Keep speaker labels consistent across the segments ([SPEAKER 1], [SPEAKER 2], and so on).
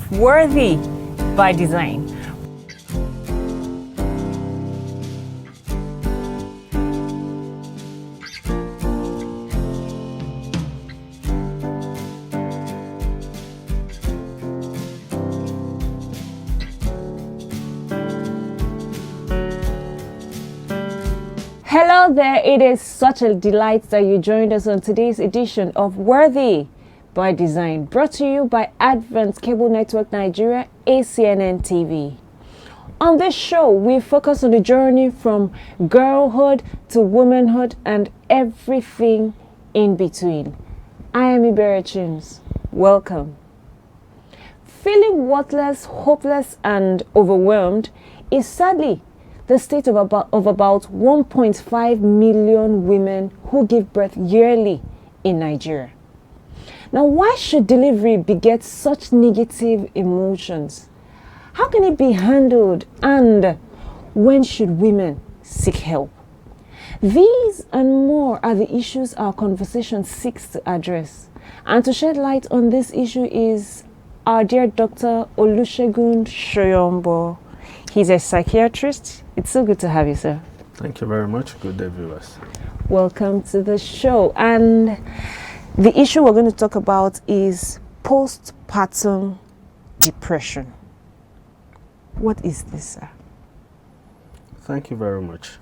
[SPEAKER 1] of Worthy by Design. Hello there, it is such a delight that you joined us on today's edition of Worthy by Design, brought to you by Advent Cable Network Nigeria, ACNNTV. On this show, we focus on the journey from girlhood to womanhood and everything in between. I am Iberachins. Welcome. Feeling worthless, hopeless, and overwhelmed is sadly the state of about 1.5 million women who give birth yearly in Nigeria. Now, why should delivery beget such negative emotions? How can it be handled, and when should women seek help? These and more are the issues our conversation seeks to address. And to shed light on this issue is our dear Dr. Olusegun Soyombo. He's a psychiatrist. It's so good to have you, sir.
[SPEAKER 2] Thank you very much. Good day, viewers.
[SPEAKER 1] Welcome to the show. And the issue we're going to talk about is postpartum depression. What is this, sir?
[SPEAKER 2] Thank you very much.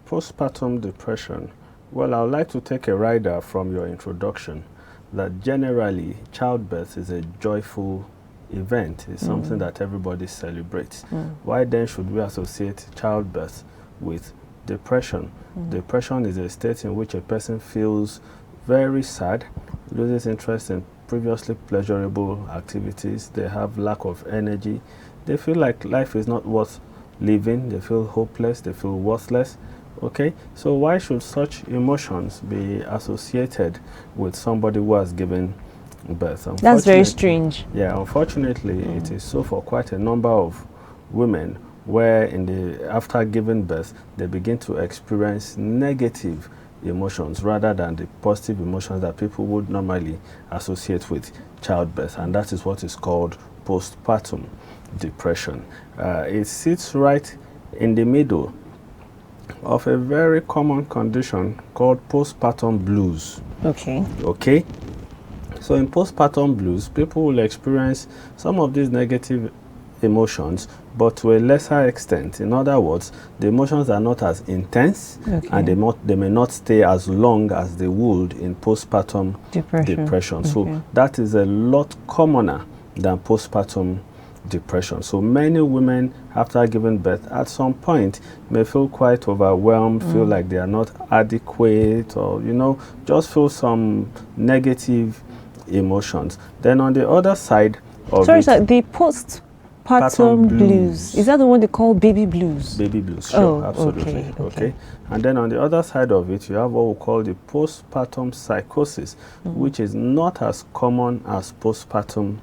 [SPEAKER 2] Postpartum depression. Well, I would like to take a rider from your introduction that generally childbirth is a joyful event. It's something that everybody celebrates. Why then should we associate childbirth with depression? Depression is a state in which a person feels very sad, loses interest in previously pleasurable activities, they have lack of energy, they feel like life is not worth living, they feel hopeless, they feel worthless. Okay, so why should such emotions be associated with somebody who has given birth?
[SPEAKER 1] That's very strange.
[SPEAKER 2] Yeah, unfortunately, it is so for quite a number of women where after giving birth, they begin to experience negative emotions rather than the positive emotions that people would normally associate with childbirth, and that is what is called postpartum depression. It sits right in the middle of a very common condition called postpartum blues. Okay. So in postpartum blues, people will experience some of these negative emotions, but to a lesser extent. In other words, the emotions are not as intense, and they may not stay as long as they would in postpartum depression. So that is a lot commoner than postpartum depression. So many women, after giving birth, at some point may feel quite overwhelmed, feel like they are not adequate, or just feel some negative emotions. Then on the other side of
[SPEAKER 1] sir, the postpartum blues, is that the one they call baby blues?
[SPEAKER 2] Baby blues, sure, absolutely. Okay. And then on the other side of it, you have what we call the postpartum psychosis, which is not as common as postpartum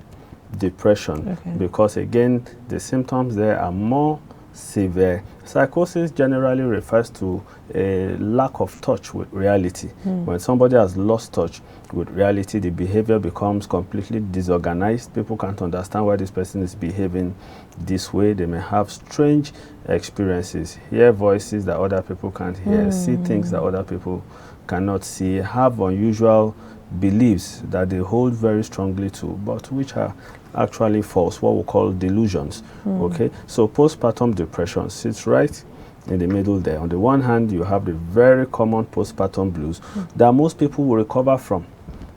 [SPEAKER 2] depression, because again the symptoms there are more severe. Psychosis generally refers to a lack of touch with reality. When somebody has lost touch with reality, the behavior becomes completely disorganized. People can't understand why this person is behaving this way. They may have strange experiences, hear voices that other people can't hear, see things that other people cannot see, have unusual beliefs that they hold very strongly to, but which are actually false, what we call delusions. Okay, so postpartum depression sits right in the middle there. On the one hand, you have the very common postpartum blues that most people will recover from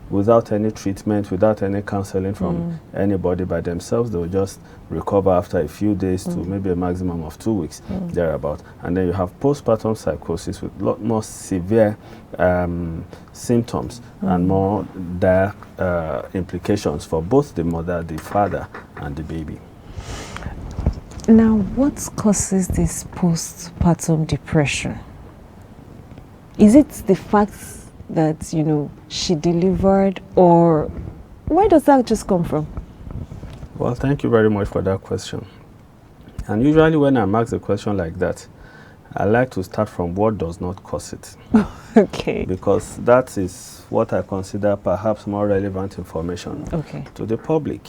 [SPEAKER 2] without any treatment, without any counseling from anybody by themselves. They will just recover after a few days to maybe a maximum of 2 weeks, thereabout. And then you have postpartum psychosis with a lot more severe symptoms and more dire implications for both the mother, the father, and the baby.
[SPEAKER 1] Now, what causes this postpartum depression? Is it the fact that, she delivered, or where does that just come from?
[SPEAKER 2] Well, thank you very much for that question. And usually when I'm asked a question like that, I like to start from what does not cause it.
[SPEAKER 1] Okay.
[SPEAKER 2] Because that is what I consider perhaps more relevant information to the public.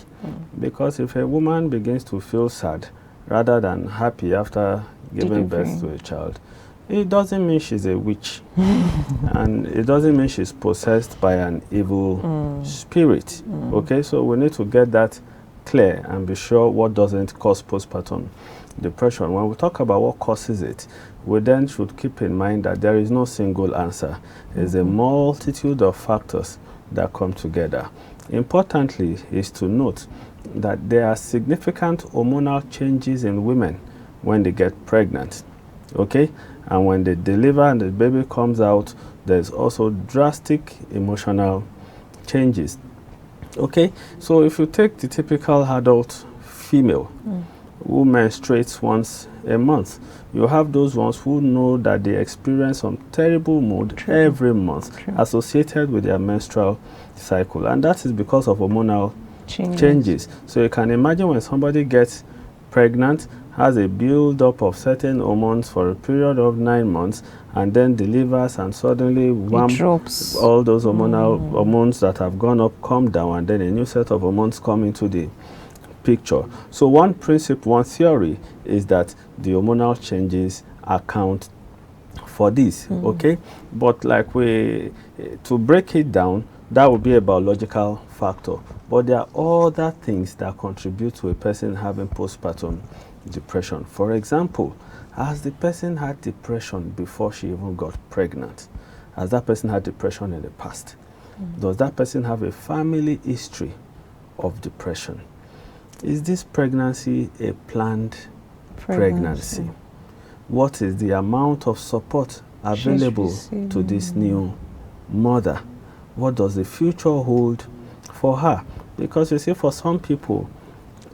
[SPEAKER 2] Because if a woman begins to feel sad rather than happy after giving birth to a child, it doesn't mean she's a witch. And it doesn't mean she's possessed by an evil spirit. Okay, so we need to get that clear and be sure what doesn't cause postpartum depression. When we talk about what causes it, we then should keep in mind that there is no single answer. There's a multitude of factors that come together. Importantly is to note that there are significant hormonal changes in women when they get pregnant. Okay, and when they deliver and the baby comes out, there's also drastic emotional changes. Okay, so if you take the typical adult female who menstruates once a month, you have those ones who know that they experience some terrible mood every month associated with their menstrual cycle, and that is because of hormonal changes. So you can imagine when somebody gets pregnant, has a build-up of certain hormones for a period of 9 months, and then delivers, and suddenly drops. All those hormones that have gone up come down, and then a new set of hormones come into the picture. So one principle, one theory is that the hormonal changes account for this. Okay, but like to break it down, that would be a biological factor, but there are other things that contribute to a person having postpartum depression. For example, has the person had depression before she even got pregnant? Has that person had depression in the past? Does that person have a family history of depression? Is this pregnancy a planned pregnancy? What is the amount of support available to this new mother? What does the future hold for her? Because you see, for some people,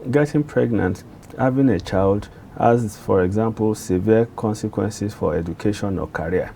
[SPEAKER 2] getting pregnant, having a child has, for example, severe consequences for education or career.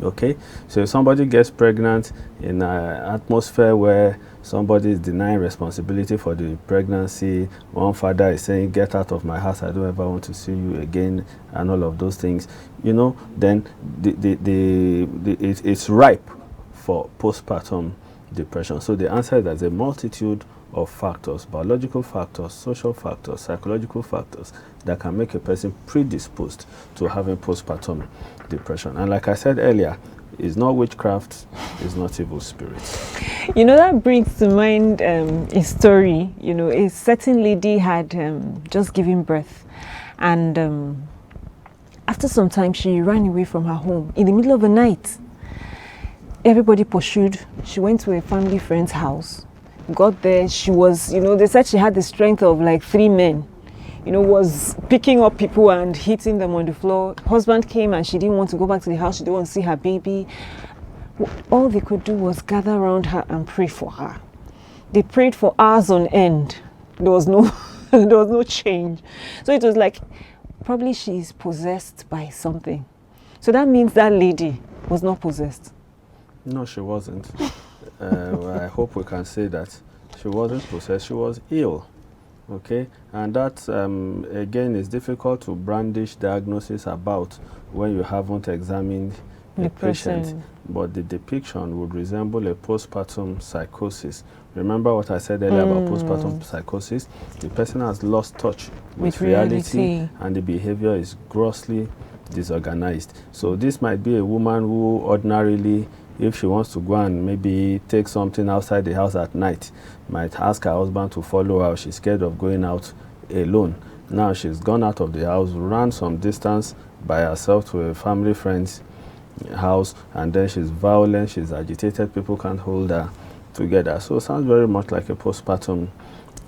[SPEAKER 2] Okay, so if somebody gets pregnant in an atmosphere where somebody is denying responsibility for the pregnancy, one father is saying, "Get out of my house, I don't ever want to see you again," and all of those things, you know, then it's ripe for postpartum depression. So the answer is there's a multitude of factors, biological factors, social factors, psychological factors that can make a person predisposed to having postpartum depression. And like I said earlier, it's not witchcraft, it's not evil spirits.
[SPEAKER 1] You know, that brings to mind a story. You know, a certain lady had just given birth, and after some time she ran away from her home in the middle of the night. Everybody pursued. She went to a family friend's house. Got there, she was, you know, they said she had the strength of like 3 men. You know, was picking up people and hitting them on the floor. Husband came and she didn't want to go back to the house. She didn't want to see her baby. All they could do was gather around her and pray for her. They prayed for hours on end. There was no, there was no change. So it was like, probably she's possessed by something. So that means that lady was not possessed.
[SPEAKER 2] No, she wasn't. I hope we can say that she wasn't possessed. She was ill. Okay, and that again is difficult to brandish diagnosis about when you haven't examined the patient, but the depiction would resemble a postpartum psychosis. Remember what I said earlier about postpartum psychosis? The person has lost touch with reality and the behavior is grossly disorganized. So this might be a woman who ordinarily, if she wants to go and maybe take something outside the house at night, might ask her husband to follow her. She's scared of going out alone. Now she's gone out of the house, ran some distance by herself to a family friend's house, and then she's violent, she's agitated, people can't hold her together. So it sounds very much like a postpartum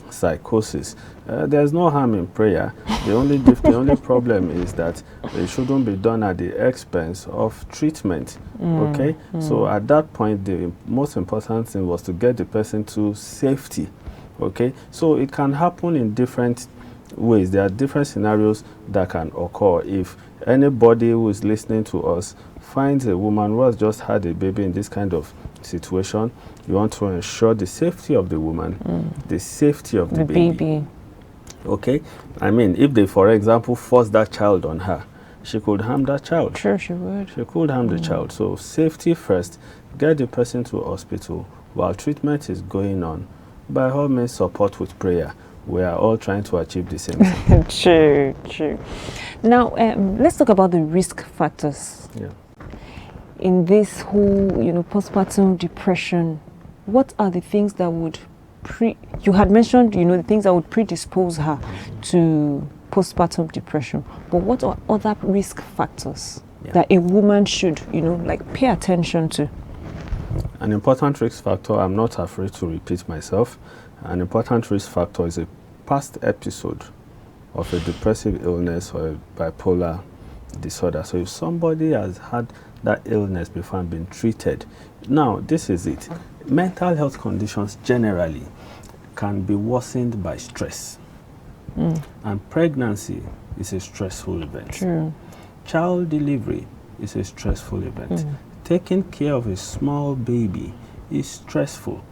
[SPEAKER 2] psychosis. There's no harm in prayer. The only problem is that it shouldn't be done at the expense of treatment. Okay, so at that point the most important thing was to get the person to safety. Okay, so it can happen in different ways. There are different scenarios that can occur. If anybody who is listening to us finds a woman who has just had a baby in this kind of situation, you want to ensure the safety of the woman, the safety of the baby. Okay, I mean, if they, for example, force that child on her, she could harm that child.
[SPEAKER 1] Sure, she would.
[SPEAKER 2] She could harm the child. So safety first. Get the person to hospital while treatment is going on. by all means support with prayer. We are all trying to achieve the same thing.
[SPEAKER 1] True. Now, let's talk about the risk factors.
[SPEAKER 2] Yeah.
[SPEAKER 1] In this whole, postpartum depression, what are the things that would you had mentioned, the things that would predispose her to postpartum depression, but what are other risk factors that a woman should, pay attention to? An
[SPEAKER 2] important risk factor, I'm not afraid to repeat myself, an important risk factor is a past episode of a depressive illness or a bipolar disorder. So if somebody has had that illness before and been treated, now this is it. Mental health conditions generally can be worsened by stress. And pregnancy is a stressful event.
[SPEAKER 1] True.
[SPEAKER 2] Child delivery is a stressful event. Taking care of a small baby is stressful.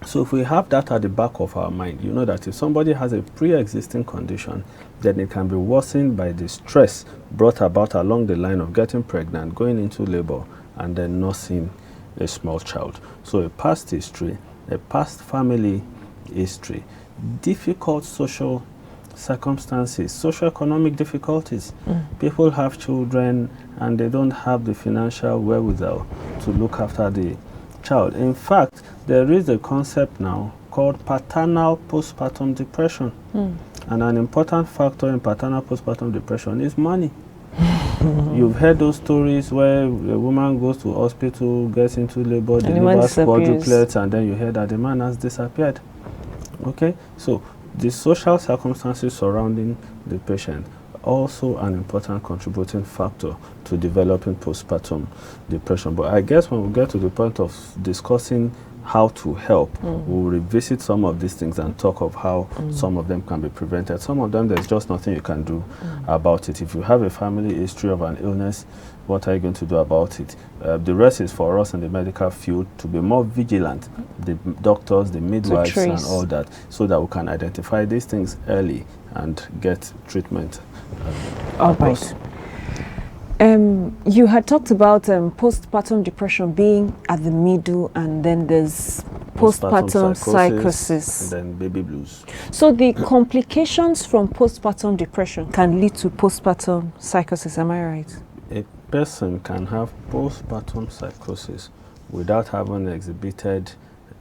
[SPEAKER 2] So if we have that at the back of our mind, you know that if somebody has a pre-existing condition, then it can be worsened by the stress brought about along the line of getting pregnant, going into labor, and then nursing a small child. So a past history, a past family history, difficult social circumstances, socio-economic difficulties. People have children and they don't have the financial wherewithal to look after the child. In fact, there is a concept now called paternal postpartum depression. And an important factor in paternal postpartum depression is money. You've heard those stories where a woman goes to hospital, gets into labor, delivers quadruplets, and then you hear that the man has disappeared. Okay, so the social circumstances surrounding the patient also an important contributing factor to developing postpartum depression. But I guess when we get to the point of discussing how to help, we'll revisit some of these things and talk of how some of them can be prevented. Some of them, there's just nothing you can do about it. If you have a family history of an illness, what are you going to do about it? The rest is for us in the medical field to be more vigilant, the doctors, the midwives, and all that, so that we can identify these things early and get treatment.
[SPEAKER 1] All right. You had talked about postpartum depression being at the middle, and then there's postpartum psychosis.
[SPEAKER 2] And then baby blues.
[SPEAKER 1] So the complications from postpartum depression can lead to postpartum psychosis, am I right?
[SPEAKER 2] A person can have postpartum psychosis without having exhibited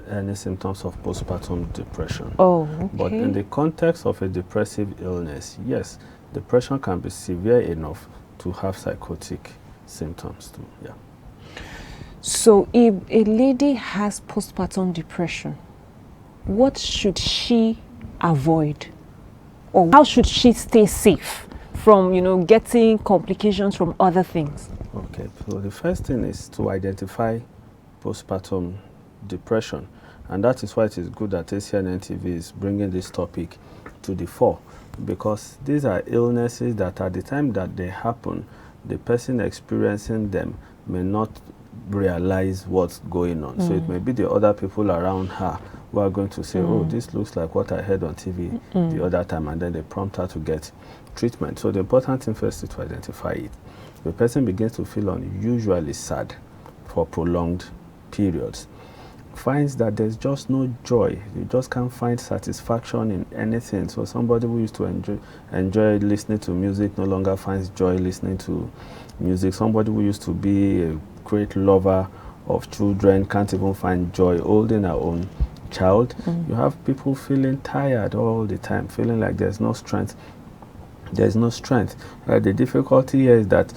[SPEAKER 2] any symptoms of postpartum depression.
[SPEAKER 1] Oh, okay.
[SPEAKER 2] But in the context of a depressive illness, yes, depression can be severe enough to have psychotic symptoms too. Yeah.
[SPEAKER 1] So if a lady has postpartum depression, what should she avoid? Or how should she stay safe from, getting complications from other things?
[SPEAKER 2] Okay, so the first thing is to identify postpartum depression. And that is why it is good that ACNNTV is bringing this topic to the fore, because these are illnesses that at the time that they happen, the person experiencing them may not realize what's going on. So it may be the other people around her who are going to say, oh, this looks like what I heard on TV the other time, and then they prompt her to get treatment. So the important thing first is to identify it. The person begins to feel unusually sad for prolonged periods, finds that there's just no joy. You just can't find satisfaction in anything. So somebody who used to enjoy listening to music no longer finds joy listening to music. Somebody who used to be a great lover of children can't even find joy holding her own child. You have people feeling tired all the time, feeling like there's no strength. There's no strength. The difficulty here is that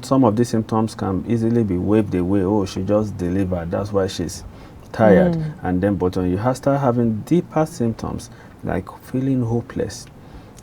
[SPEAKER 2] some of these symptoms can easily be waved away. Oh, she just delivered, that's why she's tired. And then, but when you start having deeper symptoms like feeling hopeless,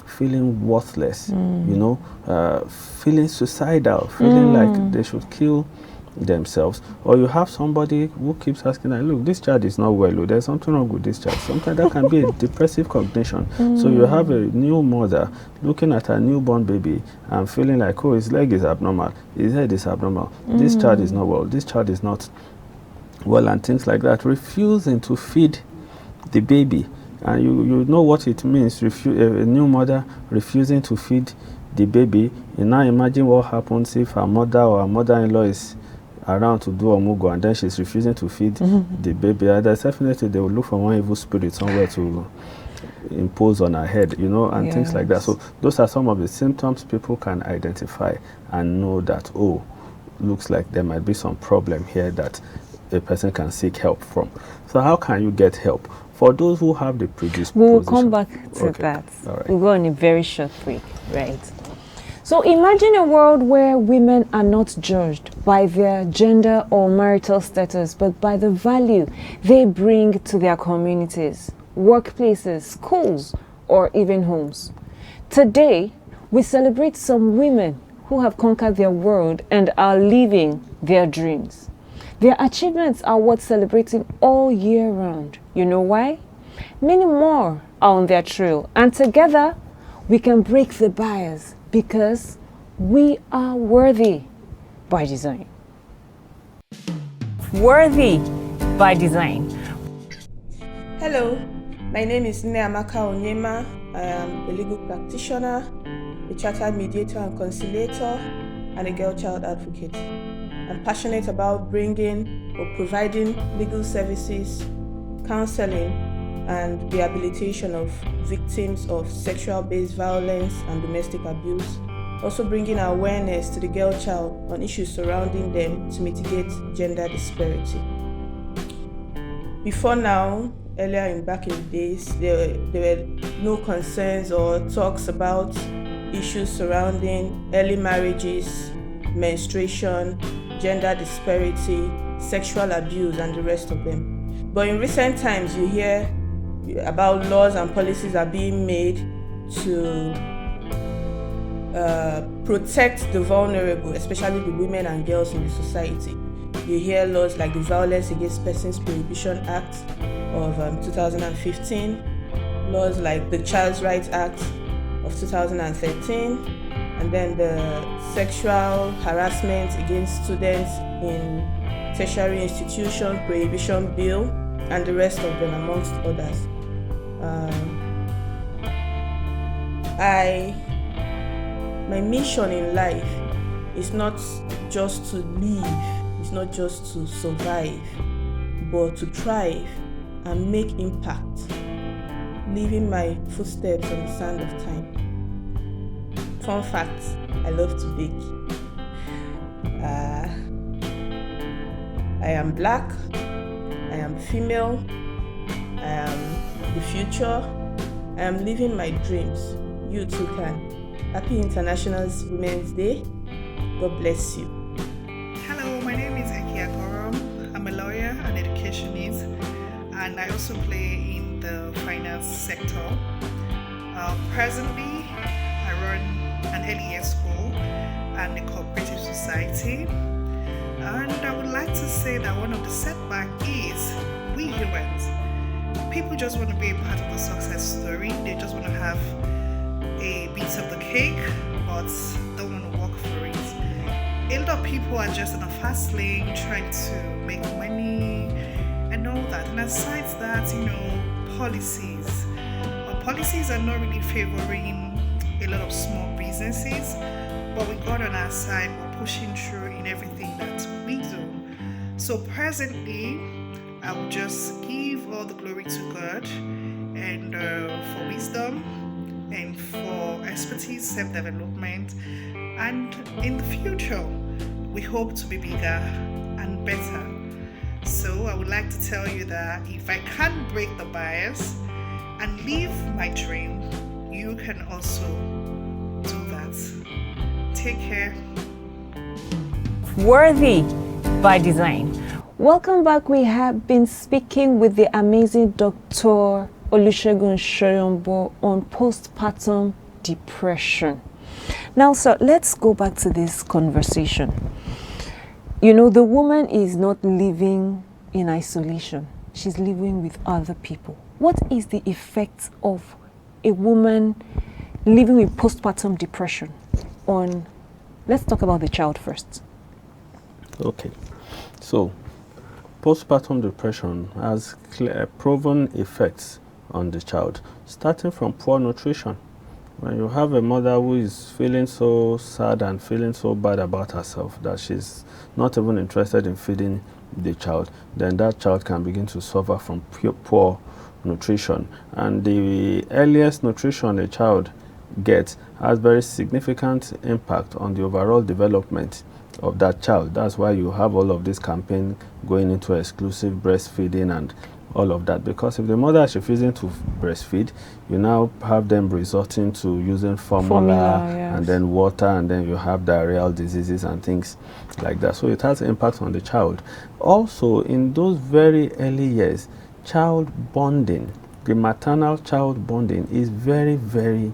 [SPEAKER 2] feeling worthless, feeling suicidal, feeling like they should kill themselves, or you have somebody who keeps asking, like, look, this child is not well, there's something wrong with this child. Sometimes that can be a depressive cognition. So you have a new mother looking at her newborn baby and feeling like, oh, his leg is abnormal, his head is abnormal, this child is not well, this child is not well, and things like that, refusing to feed the baby. And you know what it means, a new mother refusing to feed the baby. You now imagine what happens if her mother or her mother-in-law is around to do omugo, and then she's refusing to feed the baby, there's definitely they will look for one evil spirit somewhere to impose on her head, you know, and things like that. So those are some of the symptoms people can identify and know that, oh, looks like there might be some problem here that a person can seek help from. So how can you get help? For those who have the predisposition.
[SPEAKER 1] We will come back to that.
[SPEAKER 2] All right.
[SPEAKER 1] We'll go on a very short break, right? So imagine a world where women are not judged by their gender or marital status, but by the value they bring to their communities, workplaces, schools, or even homes. Today, we celebrate some women who have conquered their world and are living their dreams. Their achievements are worth celebrating all year round. You know why? Many more are on their trail, and together we can break the bias because we are worthy by design. Worthy by design.
[SPEAKER 3] Hello, my name is Nneamaka Onyema. I am a legal practitioner, a chartered mediator and conciliator, and a girl-child advocate. I'm passionate about bringing or providing legal services, counseling, and rehabilitation of victims of sexual-based violence and domestic abuse, also bringing awareness to the girl child on issues surrounding them to mitigate gender disparity. Before now, back in the days, there were no concerns or talks about issues surrounding early marriages, menstruation, gender disparity, sexual abuse, and the rest of them. But in recent times, you hear about laws and policies are being made to protect the vulnerable, especially the women and girls in the society. You hear laws like the Violence Against Persons Prohibition Act of 2015, laws like the Child's Rights Act of 2013, and then the Sexual Harassment Against Students in Tertiary Institution Prohibition Bill, and the rest of them, amongst others. My mission in life is not just to live, it's not just to survive, but to thrive and make impact, leaving my footsteps on the sand of time. Fun fact, I love to bake. I am black, I am female, I am the future, I am living my dreams. You too can. Happy International Women's Day. God bless you.
[SPEAKER 4] Hello, my name is Ekia Korom. I'm a lawyer and educationist, and I also play in the finance sector. Presently, I run an early years school and a cooperative society. And I would like to say that one of the setbacks is we humans. People just want to be a part of the success story. They just want to have a bit of the cake, but don't want to work for it. A lot of people are just in a fast lane trying to make money and all that. And aside that, policies. Well, policies are not really favoring a lot of small businesses, but we got on our side, we're pushing through in everything that we do. So presently, I will just give all the glory to God and for wisdom and for expertise, self-development, and in the future, we hope to be bigger and better. So I would like to tell you that if I can't break the bias and live my dream, you can also do that. Take care.
[SPEAKER 1] Worthy by design. Welcome back. We have been speaking with the amazing Dr. Olusegun Soyombo on postpartum depression. Now, sir, let's go back to this conversation. The woman is not living in isolation. She's living with other people. What is the effect of a woman living with postpartum depression on, let's talk about the child first.
[SPEAKER 2] Okay. So, postpartum depression has proven effects on the child, starting from poor nutrition. When you have a mother who is feeling so sad and feeling so bad about herself that she's not even interested in feeding the child, then that child can begin to suffer from poor nutrition. And the earliest nutrition a child gets has very significant impact on the overall development of that child. That's why you have all of this campaign going into exclusive breastfeeding and all of that, because if the mother is refusing to breastfeed, you now have them resorting to using formula
[SPEAKER 1] yes.
[SPEAKER 2] and then water, and then you have diarrheal diseases and things like that. So it has impact on the child. Also, in those very early years, child bonding, the maternal child bonding is very, very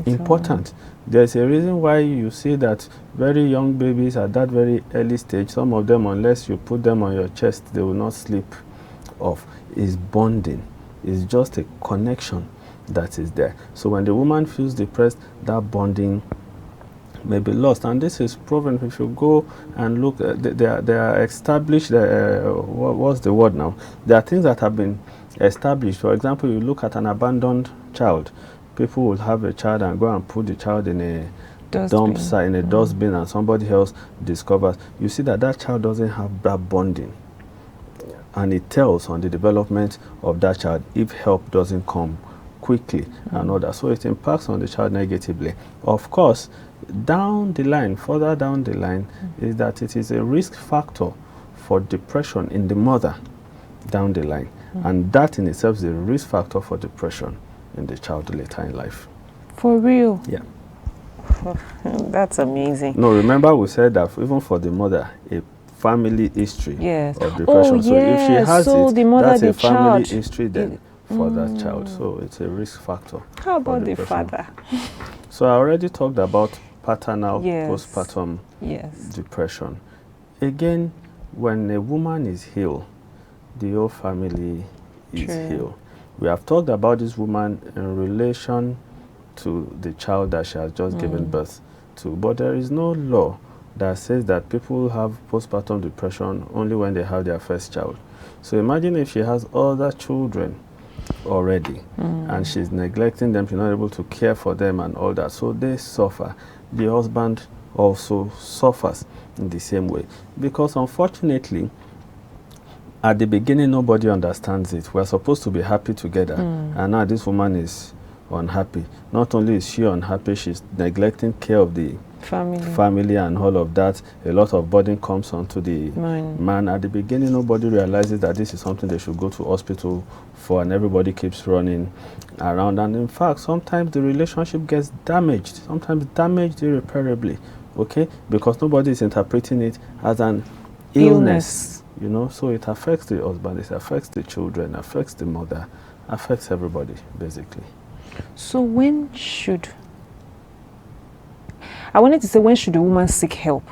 [SPEAKER 2] important. There's a reason why you see that very young babies at that very early stage, some of them, unless you put them on your chest, they will not sleep off. Is bonding. It's just a connection that is there. So when the woman feels depressed, that bonding may be lost. And this is proven. If you go and look, they are established, what's the word now? There are things that have been established. For example, you look at an abandoned child. People will have a child and go and put the child in a dump site, in a dustbin, and somebody else discovers. You see that that child doesn't have that bonding. And it tells on the development of that child if help doesn't come quickly and all that. So it impacts on the child negatively. Of course, down the line, further down the line, is that it is a risk factor for depression in the mother down the line. And that in itself is a risk factor for depression in the child later in life.
[SPEAKER 1] For real?
[SPEAKER 2] Yeah.
[SPEAKER 1] That's amazing.
[SPEAKER 2] No, remember we said that even for the mother, a family history of depression.
[SPEAKER 1] Oh,
[SPEAKER 2] so if she has
[SPEAKER 1] the mother,
[SPEAKER 2] that's a
[SPEAKER 1] child.
[SPEAKER 2] family history then for that child. So it's a risk factor.
[SPEAKER 1] How about the father?
[SPEAKER 2] So I already talked about paternal postpartum depression. Again, when a woman is ill, the whole family is ill. We have talked about this woman in relation to the child that she has just given birth to, but there is no law that says that people have postpartum depression only when they have their first child. So imagine if she has other children already and she's neglecting them, she's not able to care for them and all that. So they suffer. The husband also suffers in the same way. Because unfortunately, at the beginning, nobody understands it. We're supposed to be happy together. And now this woman is unhappy. Not only is she unhappy, she's neglecting care of the family and all of that. A lot of burden comes onto the man. At the beginning, nobody realizes that this is something they should go to hospital for, and everybody keeps running around. And in fact, sometimes the relationship gets damaged, sometimes damaged irreparably, okay? Because nobody is interpreting it as an illness. You know, so it affects the husband, it affects the children, affects the mother, affects everybody, basically.
[SPEAKER 1] So when should... I wanted to say, when should a woman seek help?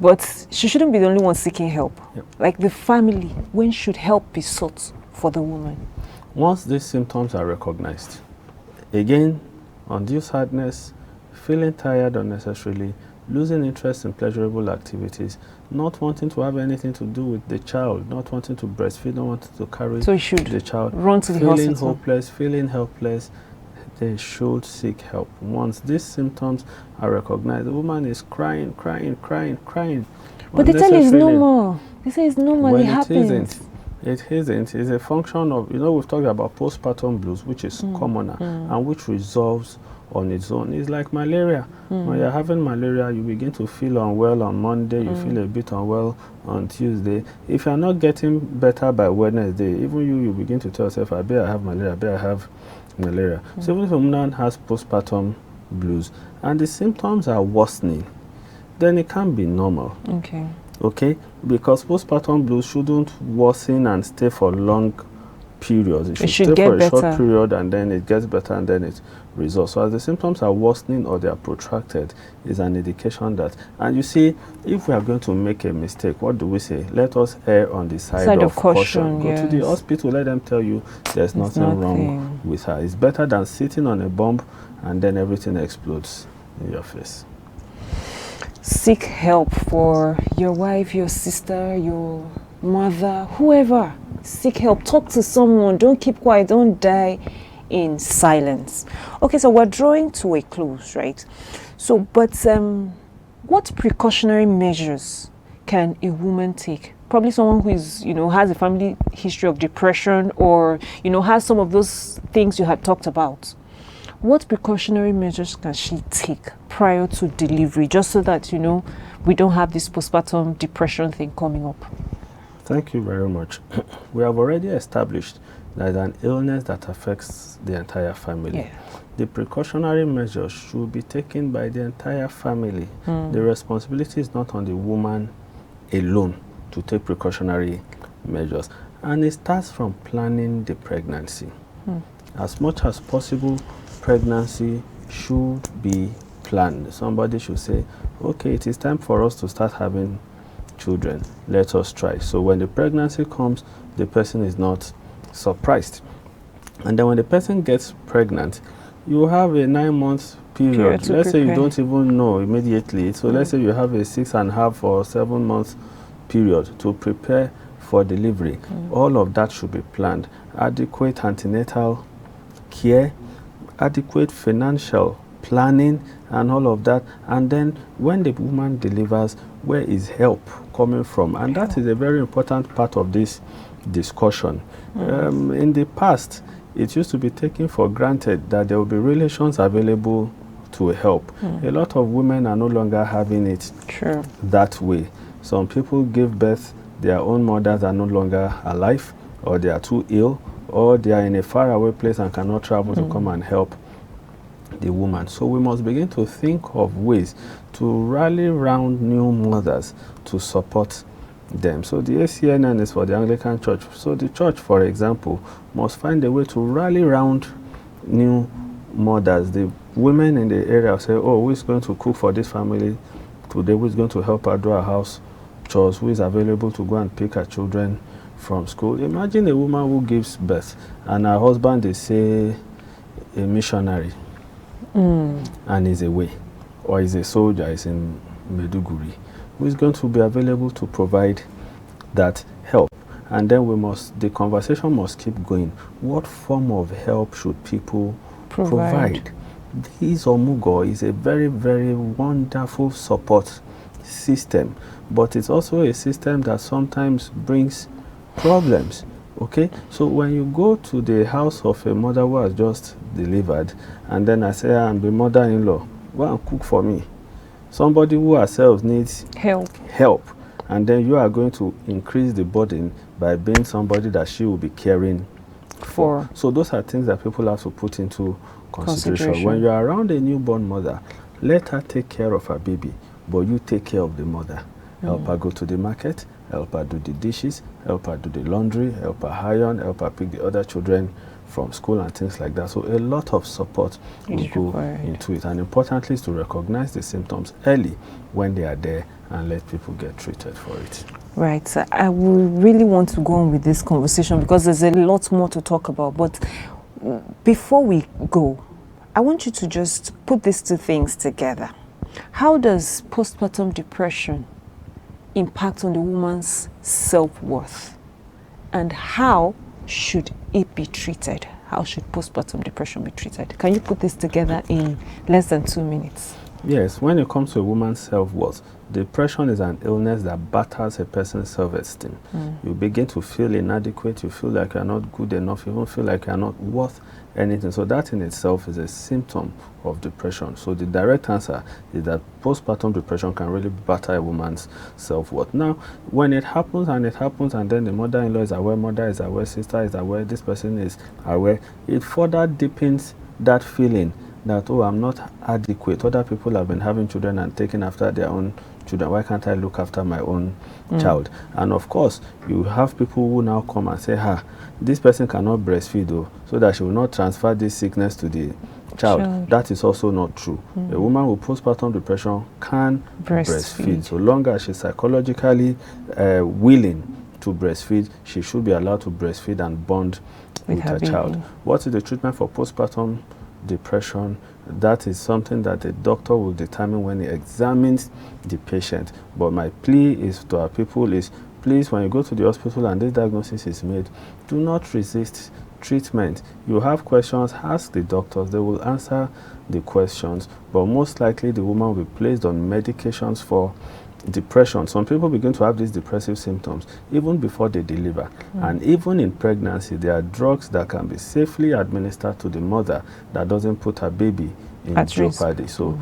[SPEAKER 1] But she shouldn't be the only one seeking help. Like the family, when should help be sought for the woman?
[SPEAKER 2] Once these symptoms are recognized. Again, undue sadness, feeling tired unnecessarily, losing interest in pleasurable activities, not wanting to have anything to do with the child, not wanting to breastfeed, not wanting to carry the child,
[SPEAKER 1] run to the hospital.
[SPEAKER 2] Feeling hopeless, feeling helpless, they should seek help. Once these symptoms are recognized, the woman is crying.
[SPEAKER 1] But they tell you it's normal. They say it's normal, it happens.
[SPEAKER 2] It isn't. It's a function of, you know, we've talked about postpartum blues, which is commoner and which resolves on its own. It's like malaria. When you're having malaria, you begin to feel unwell on Monday, you feel a bit unwell on Tuesday. If you're not getting better by Wednesday, even you begin to tell yourself, I bet I have malaria, I bet I have malaria. So even if a woman has postpartum blues and the symptoms are worsening, then it can be normal. Okay? Because postpartum blues shouldn't worsen and stay for long periods. It should stay for a short period and then it gets better and then it resolves. So as the symptoms are worsening or they are protracted, is an indication that, and you see, if we are going to make a mistake, what do we say? Let us err on the side of caution. Go to the hospital, let them tell you there's nothing wrong with her. It's better than sitting on a bomb and then everything explodes in your face.
[SPEAKER 1] Seek help for your wife, your sister, your mother, whoever. Seek help. Talk to someone. Don't keep quiet. Don't die in silence. Okay, so we're drawing to a close, right? So, but what precautionary measures can a woman take? Probably someone who is, has a family history of depression, or, has some of those things you had talked about. What precautionary measures can she take prior to delivery, just so that, we don't have this postpartum depression thing coming up?
[SPEAKER 2] Thank you very much. We have already established that an illness that affects the entire family.
[SPEAKER 1] Yeah.
[SPEAKER 2] The precautionary measures should be taken by the entire family. The responsibility is not on the woman alone to take precautionary measures. And it starts from planning the pregnancy. As much as possible, pregnancy should be planned. Somebody should say, okay, it is time for us to start having children. Let us try. So when the pregnancy comes, the person is not surprised. And then when the person gets pregnant, you have a 9-month period. Let's say you don't even know immediately. So let's say you have a 6.5 or 7 months period to prepare for delivery. All of that should be planned. Adequate antenatal care, adequate financial planning, and all of that. And then when the woman delivers, where is help coming from? And that is a very important part of this discussion. In the past, it used to be taken for granted that there will be relations available to help. A lot of women are no longer having it that way. Some people give birth, their own mothers are no longer alive, or they are too ill, or they are in a faraway place and cannot travel to come and help the woman. So we must begin to think of ways to rally around new mothers to support them. So the ACNN is for the Anglican Church. So the church, for example, must find a way to rally around new mothers. The women in the area say, oh, who is going to cook for this family today? Who is going to help her do her house chores? Who is available to go and pick her children from school? Imagine a woman who gives birth and her husband is, say, a missionary and is away, or is a soldier, is in Meduguri. Who is going to be available to provide that help? And then the conversation must keep going. What form of help should people provide? This Omugo is a very, very wonderful support system, but it's also a system that sometimes brings problems. Okay, so when you go to the house of a mother who has just delivered, and then I say, I'm the mother-in-law, go and cook for me. Somebody who herself needs help, and then you are going to increase the burden by being somebody that she will be caring for. So those are things that people have to put into consideration. When you are around a newborn mother, let her take care of her baby, but you take care of the mother. Help her go to the market, help her do the dishes, help her do the laundry, help her iron, help her pick the other children from school and things like that. So a lot of support will go into it. And importantly is to recognize the symptoms early when they are there and let people get treated for it.
[SPEAKER 1] Right. So I will really want to go on with this conversation because there's a lot more to talk about. But before we go, I want you to just put these two things together. How does postpartum depression impact on the woman's self-worth? And how should it be treated? How should postpartum depression be treated? Can you put this together in less than 2 minutes?
[SPEAKER 2] Yes, when it comes to a woman's self-worth, depression is an illness that batters a person's self-esteem. You begin to feel inadequate, you feel like you're not good enough, you even feel like you're not worth anything. So that in itself is a symptom of depression. So the direct answer is that postpartum depression can really batter a woman's self-worth. Now, when it happens, and then the mother-in-law is aware, mother is aware, sister is aware, this person is aware, it further deepens that feeling that, oh, I'm not adequate. Other people have been having children and taking after their own children. Why can't I look after my own child? And of course, you have people who now come and say, this person cannot breastfeed, though, so that she will not transfer this sickness to the child. That is also not true. A woman with postpartum depression can breastfeed. So long as she's psychologically willing to breastfeed, she should be allowed to breastfeed and bond with her child. What is the treatment for postpartum depression? That is something that the doctor will determine when he examines the patient. But my plea is to our people is, please, when you go to the hospital and this diagnosis is made, do not resist treatment. You have questions, ask the doctors, they will answer the questions, but most likely the woman will be placed on medications for depression. Some people begin to have these depressive symptoms even before they deliver. And even in pregnancy, there are drugs that can be safely administered to the mother that doesn't put her baby in jeopardy. So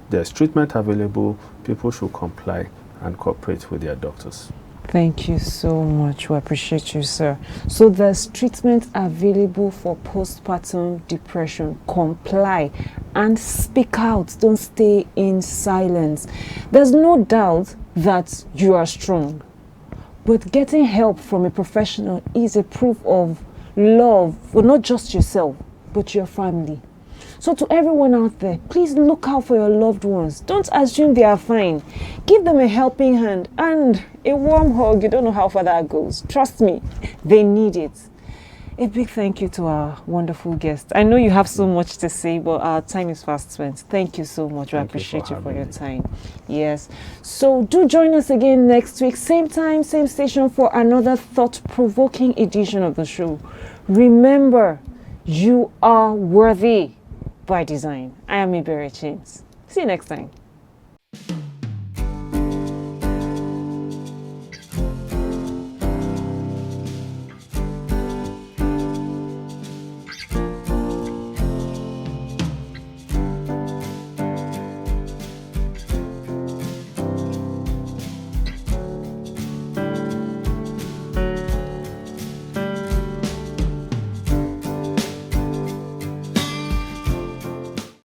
[SPEAKER 2] there's treatment available. People should comply and cooperate with their doctors.
[SPEAKER 1] Thank you so much. We appreciate you, sir. So there's treatment available for postpartum depression. Comply and speak out. Don't stay in silence. There's no doubt that you are strong, but getting help from a professional is a proof of love for not just yourself, but your family. So to everyone out there, please look out for your loved ones. Don't assume they are fine. Give them a helping hand and a warm hug. You don't know how far that goes. Trust me, they need it. A big thank you to our wonderful guest. I know you have so much to say, but our time is fast spent. Thank you so much. I appreciate you for your time. Yes. So do join us again next week, same time, same station, for another thought-provoking edition of the show. Remember, you are worthy by design. I am Iberi Chains. See you next time.